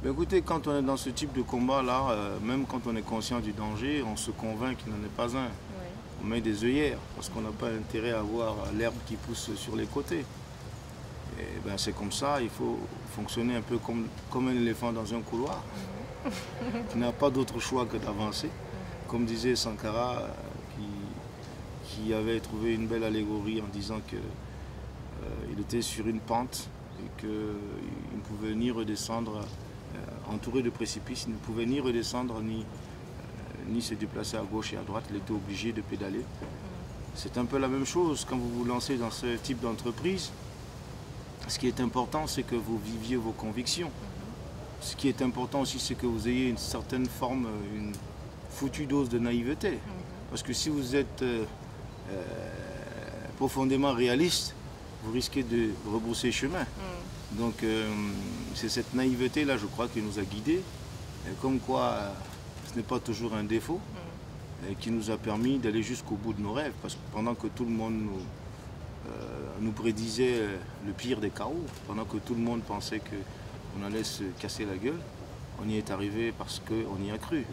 Ben écoutez, quand on est dans ce type de combat-là, même quand on est conscient du danger, on se convainc qu'il n'en est pas un. Oui. On met des œillères parce qu'on n'a pas intérêt à voir l'herbe qui pousse sur les côtés. Et ben c'est comme ça, il faut fonctionner un peu comme un éléphant dans un couloir. Tu n'as pas d'autre choix que d'avancer. Comme disait Sankara, qui avait trouvé une belle allégorie en disant qu'il était sur une pente et qu'il ne pouvait ni redescendre, entouré de précipices, il ne pouvait ni redescendre ni se déplacer à gauche et à droite, il était obligé de pédaler. C'est un peu la même chose quand vous vous lancez dans ce type d'entreprise. Ce qui est important, c'est que vous viviez vos convictions. Ce qui est important aussi, c'est que vous ayez une certaine forme, une foutue dose de naïveté. Parce que si vous êtes profondément réaliste, vous risquez de rebrousser chemin. Donc c'est cette naïveté-là, je crois, qui nous a guidés. Et comme quoi, ce n'est pas toujours un défaut, et qui nous a permis d'aller jusqu'au bout de nos rêves. Parce que pendant que tout le monde nous prédisait le pire des chaos, pendant que tout le monde pensait qu'on allait se casser la gueule, on y est arrivé parce qu'on y a cru.